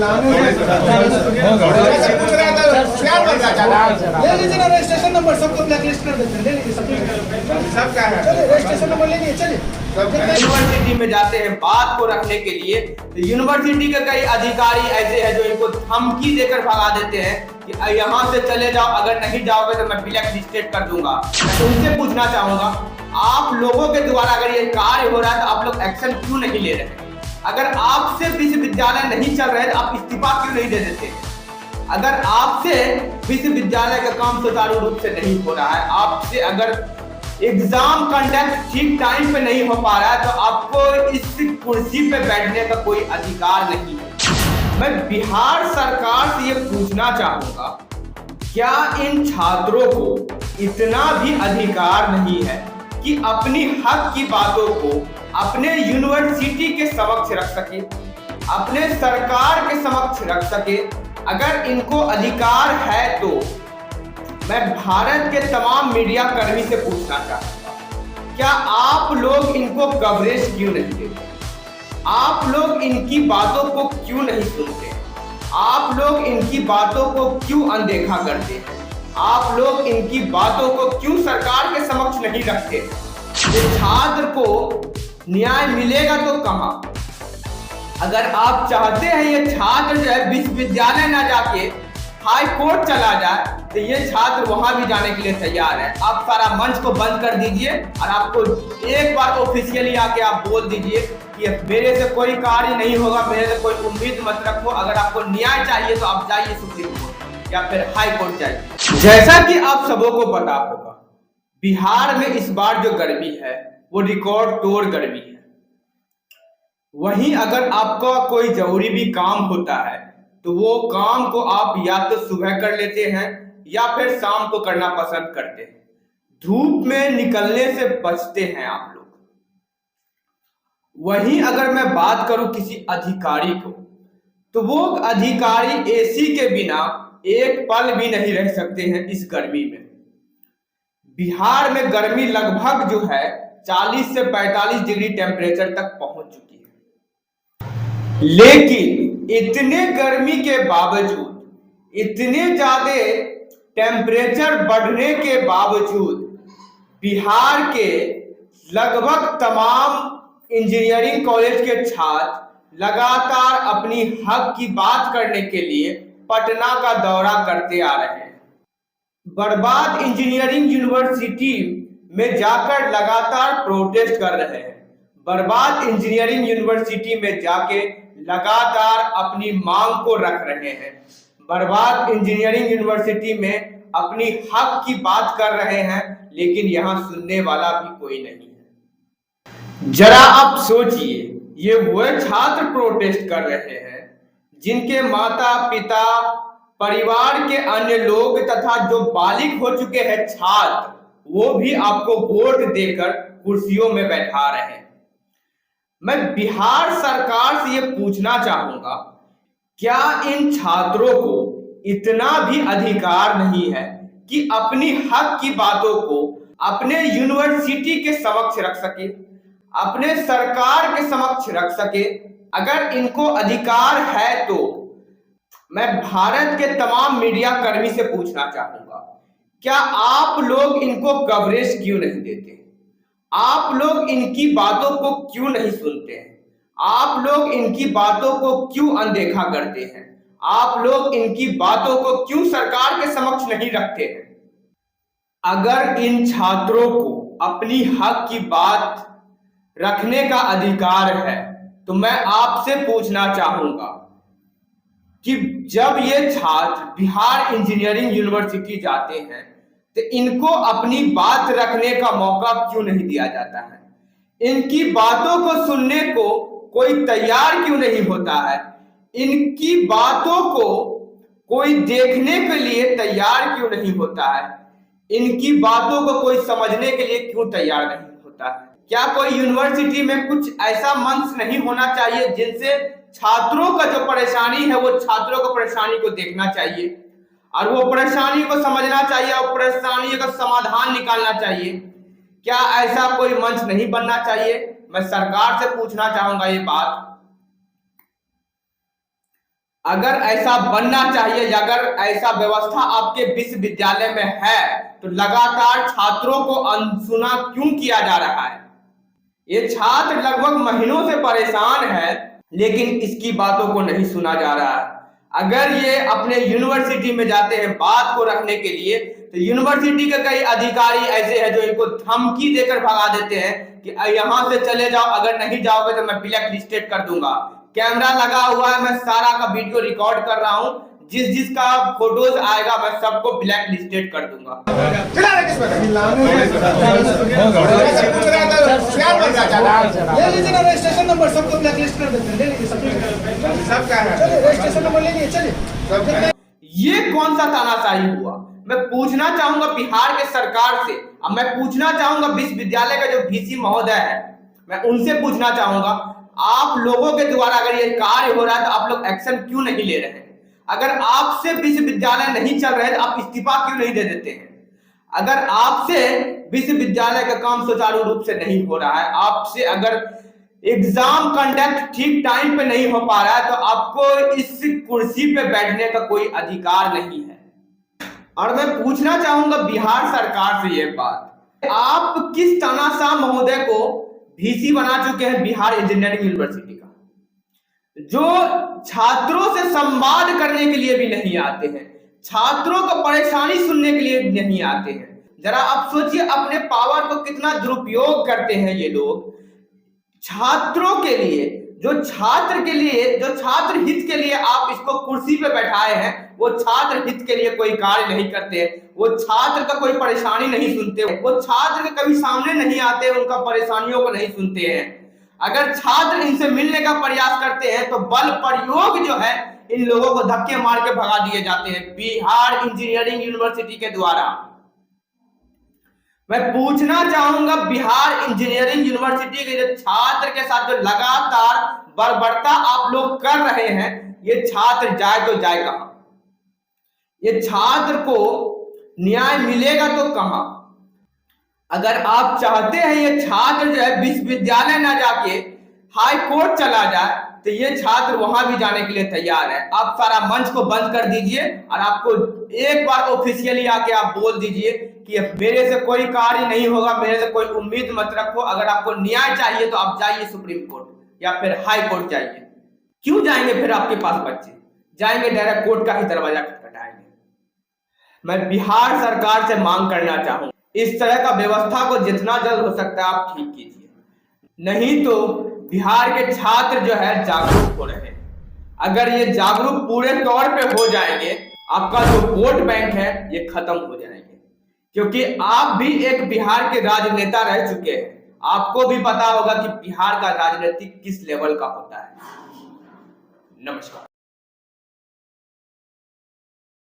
ले लीजिए ना रजिस्ट्रेशन नंबर, सबको ब्लैकलिस्ट कर देते हैं, ले लीजिए सबका है, चलिए रजिस्ट्रेशन नंबर ले लीजिए, चलिए। यूनिवर्सिटी में जाते हैं बात को रखने के लिए, तो यूनिवर्सिटी के कई अधिकारी ऐसे हैं जो इनको धमकी देकर भगा देते हैं कि यहाँ से चले जाओ, अगर नहीं जाओगे तो मैं ब्लैक लिस्टेड कर दूंगा। तो उनसे पूछना चाहूंगा, आप लोगों के द्वारा अगर ये कार्य हो रहा है तो आप लोग एक्शन क्यों नहीं ले रहे? अगर आपसे विश्वविद्यालय नहीं चल रहे तो आप इस्तीफा क्यों नहीं दे देते? अगर आपसे विश्वविद्यालय का काम सुचारू रूप से नहीं हो रहा है, आपसे अगर एग्जाम कंडक्ट ठीक टाइम पे नहीं हो पा रहा है, तो आपको इस कुर्सी पे बैठने का कोई अधिकार नहीं है। मैं बिहार सरकार से ये पूछना चाहूंगा, क्या इन छात्रों को इतना भी अधिकार नहीं है कि अपनी हक की बातों को अपने यूनिवर्सिटी के समक्ष रख सके, अपने सरकार के समक्ष रख सके? अगर इनको अधिकार है तो मैं भारत के तमाम मीडिया कर्मी से पूछना चाहूंगा, क्या आप लोग इनको कवरेज क्यों नहीं देते? आप लोग इनकी बातों को क्यों नहीं सुनते? आप लोग इनकी बातों को क्यों अनदेखा करते हैं? आप लोग इनकी बातों को क्यों सरकार के समक्ष नहीं रखते? ये छात्र को न्याय मिलेगा तो कहां? अगर आप चाहते हैं ये छात्र जो है विश्वविद्यालय ना जाके हाई कोर्ट चला जाए, तो ये छात्र वहां भी जाने के लिए तैयार है। आप सारा मंच को बंद कर दीजिए और आपको एक बार ऑफिशियली आके आप बोल दीजिए कि मेरे से कोई कार्य नहीं होगा, मेरे से कोई उम्मीद मत रखो। अगर आपको न्याय चाहिए तो आप जाइए सुप्रीम कोर्ट या फिर हाई कोर्ट जाइए। जैसा कि आप सबों को पता होगा, बिहार में इस बार जो गर्मी है वो रिकॉर्ड तोड़ गर्मी है। वहीं अगर आपका कोई जरूरी भी काम होता है तो वो काम को आप या तो सुबह कर लेते हैं या फिर शाम को करना पसंद करते हैं। धूप में निकलने से बचते हैं आप लोग। वहीं अगर मैं बात करूं किसी अधिकारी को, तो वो अधिकारी एसी के बिना एक पल भी नहीं रह सकते हैं इस गर्मी में। बिहार में गर्मी लगभग जो है 40 से 45 डिग्री टेम्परेचर तक पहुंच चुकी है। लेकिन इतने गर्मी के बावजूद, इतने ज्यादा टेम्परेचर बढ़ने के बावजूद बिहार के लगभग तमाम इंजीनियरिंग कॉलेज के छात्र लगातार अपनी हक की बात करने के लिए पटना का दौरा करते आ रहे हैं। बर्बाद इंजीनियरिंग यूनिवर्सिटी में जाकर लगातार प्रोटेस्ट कर रहे हैं। बर्बाद इंजीनियरिंग यूनिवर्सिटी में जाके लगातार अपनी मांग को रख रहे हैं। बर्बाद इंजीनियरिंग यूनिवर्सिटी में अपनी हक की बात कर रहे हैं, लेकिन यहां सुनने वाला भी कोई नहीं है। जरा आप सोचिए, ये वह छात्र प्रोटेस्ट कर रहे हैं जिनके माता पिता, परिवार के अन्य लोग तथा जो बालिग हो चुके हैं छात्र, वो भी आपको वोट देकर कुर्सियों में बैठा रहे हैं। मैं बिहार सरकार से ये पूछना चाहूंगा, क्या इन छात्रों को इतना भी अधिकार नहीं है कि अपनी हक की बातों को अपने यूनिवर्सिटी के समक्ष रख सके, अपने सरकार के समक्ष रख सके? अगर इनको अधिकार है तो मैं भारत के तमाम मीडिया कर्मी से पूछना चाहूंगा, क्या आप लोग इनको कवरेज क्यों नहीं देते? आप लोग इनकी बातों को क्यों नहीं सुनते हैं? आप लोग इनकी बातों को क्यों अनदेखा करते हैं? आप लोग इनकी बातों को क्यों सरकार के समक्ष नहीं रखते हैं? अगर इन छात्रों को अपनी हक की बात रखने का अधिकार है तो मैं आपसे पूछना चाहूंगा कि जब ये छात्र बिहार इंजीनियरिंग यूनिवर्सिटी जाते हैं तो इनको अपनी बात रखने का मौका क्यों नहीं दिया जाता है? इनकी बातों को सुनने को कोई तैयार क्यों नहीं होता है? इनकी बातों को कोई देखने के लिए तैयार क्यों नहीं होता है? इनकी बातों को कोई समझने के लिए क्यों तैयार नहीं होता है? क्या कोई यूनिवर्सिटी में कुछ ऐसा मंच नहीं होना चाहिए जिनसे छात्रों का जो परेशानी है वो छात्रों को परेशानी को देखना चाहिए और वो परेशानी को समझना चाहिए और परेशानी का समाधान निकालना चाहिए? क्या ऐसा कोई मंच नहीं बनना चाहिए? मैं सरकार से पूछना चाहूंगा ये बात। अगर ऐसा बनना चाहिए या अगर ऐसा व्यवस्था आपके विश्वविद्यालय में है तो लगातार छात्रों को अनसुना क्यों किया जा रहा है? ये छात्र लगभग महीनों से परेशान है लेकिन इसकी बातों को नहीं सुना जा रहा है। अगर ये अपने यूनिवर्सिटी में जाते हैं बात को रखने के लिए तो यूनिवर्सिटी के कई अधिकारी ऐसे हैं जो इनको धमकी देकर भगा देते हैं कि यहां से चले जाओ, अगर नहीं जाओगे तो मैं ब्लैक लिस्टेड कर दूंगा। कैमरा लगा हुआ है, मैं सारा का वीडियो रिकॉर्ड कर रहा हूं, जिसका फोटोज आएगा मैं सबको ब्लैक लिस्टेड कर दूंगा। ले लीजिए ना रजिस्ट्रेशन नंबर, सबको ब्लैक लिस्ट कर देते हैं। ले लीजिए सबका है, चलिए रजिस्ट्रेशन नंबर ले लीजिए, चलिए। ये कौन सा तानाशाही हुआ? मैं पूछना चाहूंगा बिहार के सरकार से, अब मैं पूछना चाहूंगा विश्वविद्यालय का जो वीसी महोदय है, मैं उनसे पूछना चाहूंगा आप लोगों के द्वारा अगर ये कार्य हो रहा है तो आप लोग एक्शन क्यों नहीं ले रहे हैं? अगर आपसे विश्वविद्यालय नहीं चल रहे तो आप इस्तीफा क्यों नहीं दे देते हैं? अगर आपसे विश्वविद्यालय का काम सुचारू रूप से नहीं हो रहा है, आपसे अगर एग्जाम कंडक्ट ठीक टाइम पे नहीं हो पा रहा है तो आपको इस कुर्सी पे बैठने का कोई अधिकार नहीं है। और मैं पूछना चाहूंगा बिहार सरकार से ये बात, आप किस तानाशाह महोदय को वीसी बना चुके हैं बिहार इंजीनियरिंग यूनिवर्सिटी का, जो छात्रों से संवाद करने के लिए भी नहीं आते हैं, छात्रों को परेशानी सुनने के लिए नहीं आते हैं। जरा आप सोचिए अपने पावर को कितना दुरुपयोग करते हैं ये लोग छात्रों के लिए, जो छात्र के लिए, जो छात्र हित के लिए आप इसको कुर्सी पे बैठाए हैं, वो छात्र हित के लिए कोई कार्य नहीं करते, वो छात्र का कोई परेशानी नहीं सुनते, वो छात्र के कभी सामने नहीं आते, उनका परेशानियों को नहीं सुनते हैं। अगर छात्र इनसे मिलने का प्रयास करते हैं तो बल प्रयोग जो है इन लोगों को धक्के मार के भगा दिए जाते हैं बिहार इंजीनियरिंग यूनिवर्सिटी के द्वारा। मैं पूछना चाहूंगा बिहार इंजीनियरिंग यूनिवर्सिटी के जो छात्र के साथ जो लगातार बर्बरता आप लोग कर रहे हैं, ये छात्र जाए तो जाए कहां? ये छात्र को न्याय मिलेगा तो कहां? अगर आप चाहते हैं ये छात्र जो है विश्वविद्यालय ना जाके हाई कोर्ट चला जाए तो ये छात्र वहां भी जाने के लिए तैयार है। आप सारा मंच को बंद कर दीजिए और आपको एक बार ऑफिशियली आके आप बोल दीजिए कि मेरे से कोई कार्य नहीं होगा, मेरे से कोई उम्मीद मत रखो। अगर आपको न्याय चाहिए तो आप जाइए सुप्रीम कोर्ट या फिर हाई कोर्ट जाइए। क्यों जाएंगे फिर आपके पास बच्चे? जाएंगे डायरेक्ट कोर्ट का ही दरवाजा खटखटाएंगे। मैं बिहार सरकार से मांग करना चाहूंगा इस तरह का व्यवस्था को जितना जल्द हो सकता है आप ठीक कीजिए, नहीं तो बिहार के छात्र जो है जागरूक हो रहे हैं। अगर ये जागरूक पूरे तौर पे हो जाएंगे, आपका जो वोट बैंक है ये खत्म हो जाएंगे, क्योंकि आप भी एक बिहार के राजनेता रह चुके हैं। आपको भी पता होगा कि बिहार का राजनीति किस लेवल का होता है। नमस्कार।